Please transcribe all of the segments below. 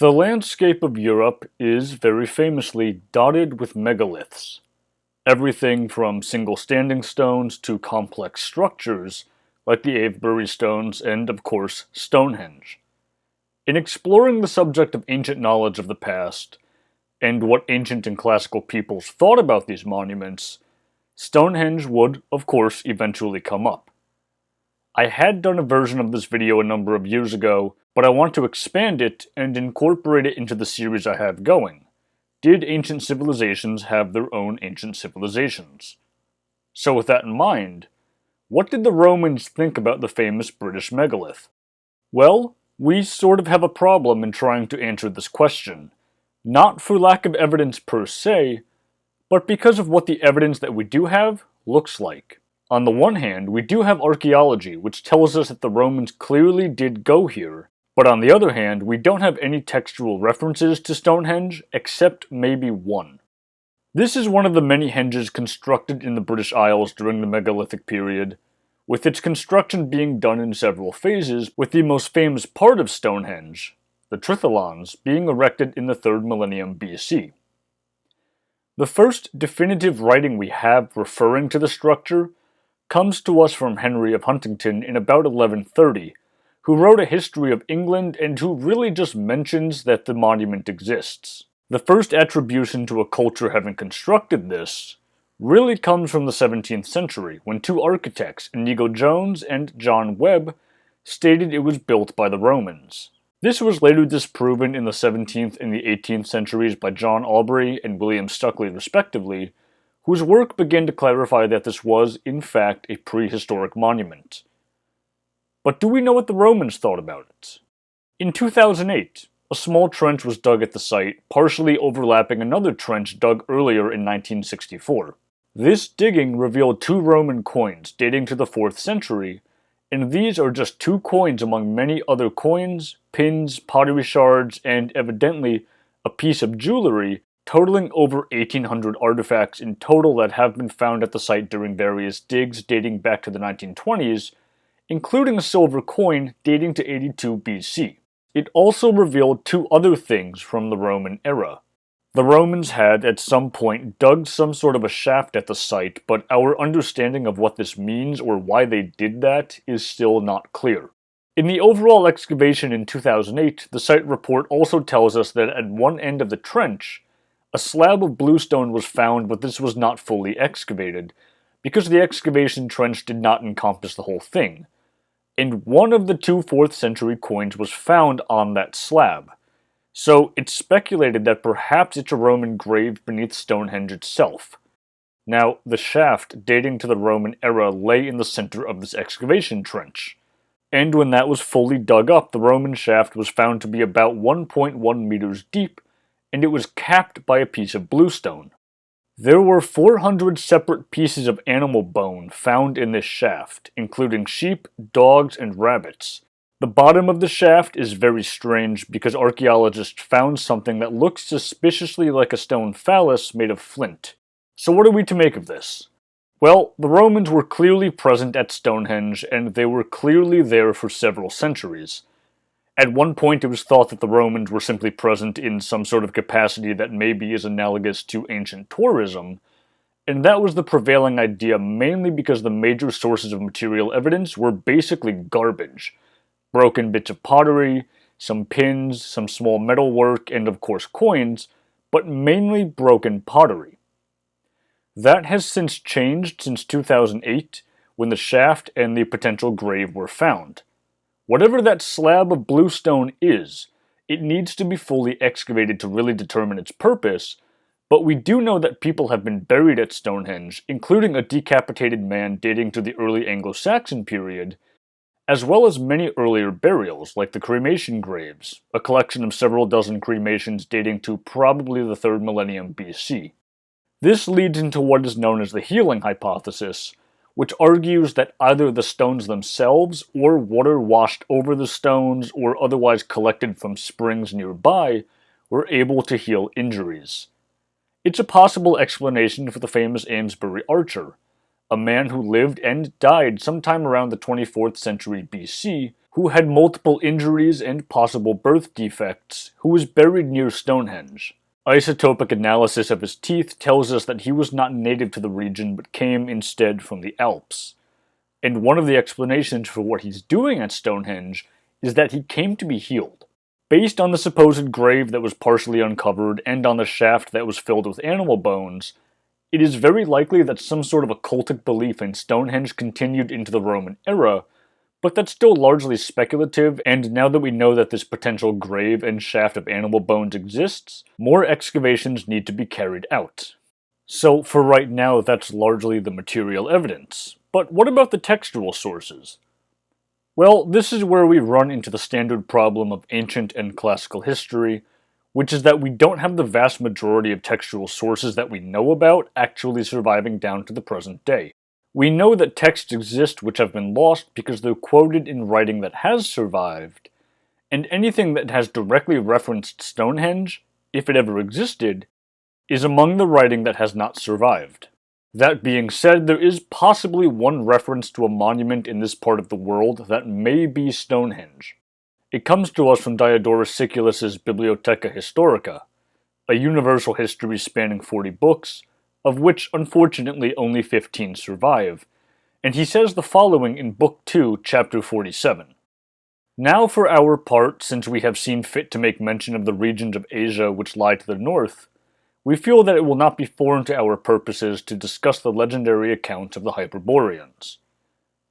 The landscape of Europe is very famously dotted with megaliths. Everything from single standing stones to complex structures like the Avebury stones and, of course, Stonehenge. In exploring the subject of ancient knowledge of the past, and what ancient and classical peoples thought about these monuments, Stonehenge would, of course, eventually come up. I had done a version of this video a number of years ago, but I want to expand it and incorporate it into the series I have going. Did ancient civilizations have their own ancient civilizations? So with that in mind, what did the Romans think about the famous British megalith? Well, we sort of have a problem in trying to answer this question. Not for lack of evidence per se, but because of what the evidence that we do have looks like. On the one hand, we do have archaeology, which tells us that the Romans clearly did go here, but on the other hand, we don't have any textual references to Stonehenge, except maybe one. This is one of the many henges constructed in the British Isles during the megalithic period, with its construction being done in several phases, with the most famous part of Stonehenge, the tritholons, being erected in the 3rd millennium BC. The first definitive writing we have referring to the structure comes to us from Henry of Huntingdon in about 1130, who wrote a history of England and who really just mentions that the monument exists. The first attribution to a culture having constructed this really comes from the 17th century, when two architects, Inigo Jones and John Webb, stated it was built by the Romans. This was later disproven in the 17th and the 18th centuries by John Aubrey and William Stuckley respectively, whose work began to clarify that this was, in fact, a prehistoric monument. But do we know what the Romans thought about it? In 2008, a small trench was dug at the site, partially overlapping another trench dug earlier in 1964. This digging revealed two Roman coins dating to the 4th century, and these are just two coins among many other coins, pins, pottery shards, and evidently a piece of jewelry totaling over 1,800 artifacts in total that have been found at the site during various digs dating back to the 1920s, including a silver coin dating to 82 BC. It also revealed two other things from the Roman era. The Romans had, at some point, dug some sort of a shaft at the site, but our understanding of what this means or why they did that is still not clear. In the overall excavation in 2008, the site report also tells us that at one end of the trench, a slab of bluestone was found, but this was not fully excavated, because the excavation trench did not encompass the whole thing. And one of the two 4th century coins was found on that slab. So it's speculated that perhaps it's a Roman grave beneath Stonehenge itself. Now, the shaft dating to the Roman era lay in the center of this excavation trench. And when that was fully dug up, the Roman shaft was found to be about 1.1 meters deep, and it was capped by a piece of bluestone. There were 400 separate pieces of animal bone found in this shaft, including sheep, dogs, and rabbits. The bottom of the shaft is very strange because archaeologists found something that looks suspiciously like a stone phallus made of flint. So what are we to make of this? Well, the Romans were clearly present at Stonehenge, and they were clearly there for several centuries. At one point, it was thought that the Romans were simply present in some sort of capacity that maybe is analogous to ancient tourism, and that was the prevailing idea mainly because the major sources of material evidence were basically garbage. Broken bits of pottery, some pins, some small metalwork, and of course coins, but mainly broken pottery. That has since changed since 2008, when the shaft and the potential grave were found. Whatever that slab of bluestone is, it needs to be fully excavated to really determine its purpose, but we do know that people have been buried at Stonehenge, including a decapitated man dating to the early Anglo-Saxon period, as well as many earlier burials, like the cremation graves, a collection of several dozen cremations dating to probably the 3rd millennium BC. This leads into what is known as the healing hypothesis, which argues that either the stones themselves, or water washed over the stones, or otherwise collected from springs nearby, were able to heal injuries. It's a possible explanation for the famous Amesbury archer, a man who lived and died sometime around the 24th century BC, who had multiple injuries and possible birth defects, who was buried near Stonehenge. Isotopic analysis of his teeth tells us that he was not native to the region but came instead from the Alps. And one of the explanations for what he's doing at Stonehenge is that he came to be healed. Based on the supposed grave that was partially uncovered and on the shaft that was filled with animal bones, it is very likely that some sort of occultic belief in Stonehenge continued into the Roman era, but that's still largely speculative, and now that we know that this potential grave and shaft of animal bones exists, more excavations need to be carried out. So for right now, that's largely the material evidence. But what about the textual sources? Well, this is where we run into the standard problem of ancient and classical history, which is that we don't have the vast majority of textual sources that we know about actually surviving down to the present day. We know that texts exist which have been lost because they're quoted in writing that has survived, and anything that has directly referenced Stonehenge, if it ever existed, is among the writing that has not survived. That being said, there is possibly one reference to a monument in this part of the world that may be Stonehenge. It comes to us from Diodorus Siculus's Bibliotheca Historica, a universal history spanning 40 books, of which unfortunately only 15 survive, and he says the following in Book 2, Chapter 47. Now for our part, since we have seen fit to make mention of the regions of Asia which lie to the north, we feel that it will not be foreign to our purposes to discuss the legendary accounts of the Hyperboreans.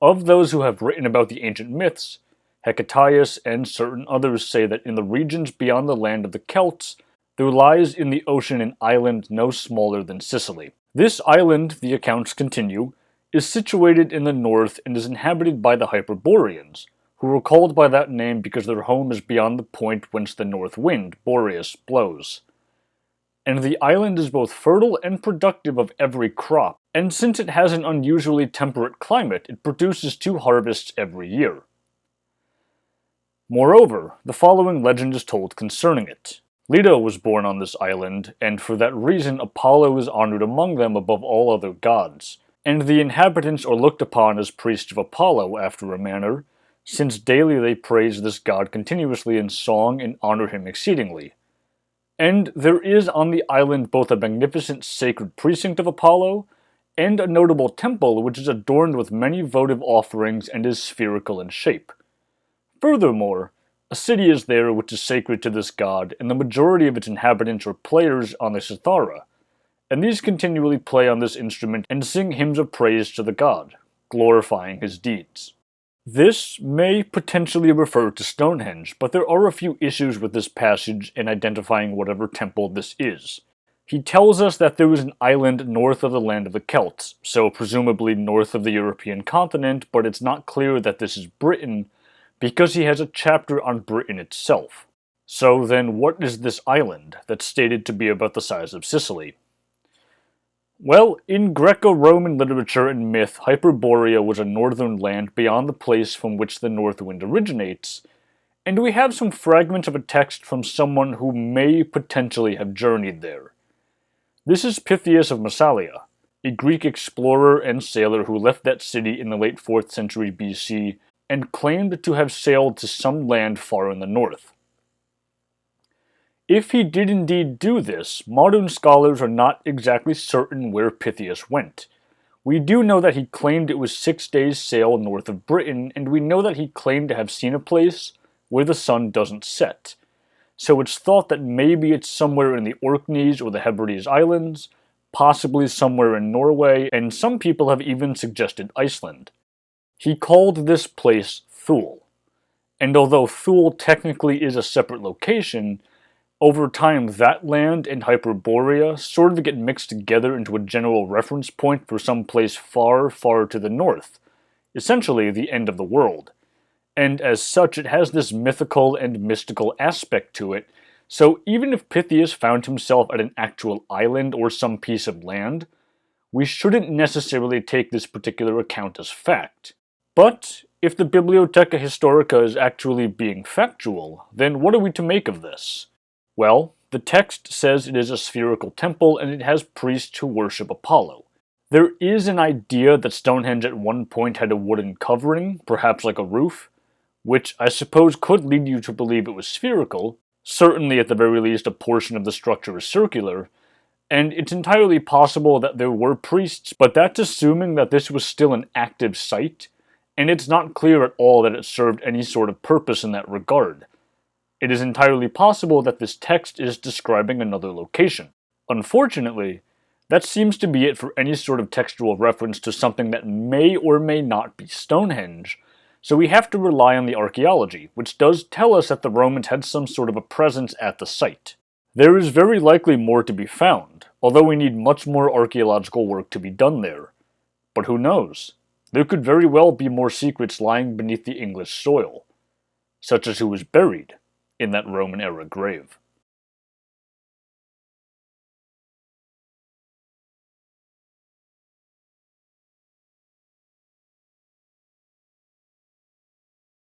Of those who have written about the ancient myths, Hecataeus and certain others say that in the regions beyond the land of the Celts, there lies in the ocean an island no smaller than Sicily. This island, the accounts continue, is situated in the north and is inhabited by the Hyperboreans, who are called by that name because their home is beyond the point whence the north wind, Boreas, blows. And the island is both fertile and productive of every crop, and since it has an unusually temperate climate, it produces 2 harvests every year. Moreover, the following legend is told concerning it. Leto was born on this island, and for that reason Apollo is honored among them above all other gods, and the inhabitants are looked upon as priests of Apollo after a manner, since daily they praise this god continuously in song and honor him exceedingly. And there is on the island both a magnificent sacred precinct of Apollo, and a notable temple which is adorned with many votive offerings and is spherical in shape. Furthermore, a city is there which is sacred to this god, and the majority of its inhabitants are players on the cithara, and these continually play on this instrument and sing hymns of praise to the god, glorifying his deeds. This may potentially refer to Stonehenge, but there are a few issues with this passage in identifying whatever temple this is. He tells us that there is an island north of the land of the Celts, so presumably north of the European continent, but it's not clear that this is Britain, because he has a chapter on Britain itself. So then what is this island that's stated to be about the size of Sicily? Well, in Greco-Roman literature and myth, Hyperborea was a northern land beyond the place from which the north wind originates, and we have some fragments of a text from someone who may potentially have journeyed there. This is Pythias of Massalia, a Greek explorer and sailor who left that city in the late 4th century BC and claimed to have sailed to some land far in the north. If he did indeed do this, modern scholars are not exactly certain where Pythias went. We do know that he claimed it was 6 days' sail north of Britain, and we know that he claimed to have seen a place where the sun doesn't set. So it's thought that maybe it's somewhere in the Orkneys or the Hebrides Islands, possibly somewhere in Norway, and some people have even suggested Iceland. He called this place Thule, and although Thule technically is a separate location, over time that land and Hyperborea sort of get mixed together into a general reference point for some place far, far to the north, essentially the end of the world. And as such, it has this mythical and mystical aspect to it, so even if Pythias found himself at an actual island or some piece of land, we shouldn't necessarily take this particular account as fact. But if the Bibliotheca Historica is actually being factual, then what are we to make of this? Well, the text says it is a spherical temple and it has priests who worship Apollo. There is an idea that Stonehenge at one point had a wooden covering, perhaps like a roof, which I suppose could lead you to believe it was spherical. Certainly, at the very least, a portion of the structure is circular, and it's entirely possible that there were priests, but that's assuming that this was still an active site, and it's not clear at all that it served any sort of purpose in that regard. It is entirely possible that this text is describing another location. Unfortunately, that seems to be it for any sort of textual reference to something that may or may not be Stonehenge, so we have to rely on the archaeology, which does tell us that the Romans had some sort of a presence at the site. There is very likely more to be found, although we need much more archaeological work to be done there. But who knows? There could very well be more secrets lying beneath the English soil, such as who was buried in that Roman-era grave.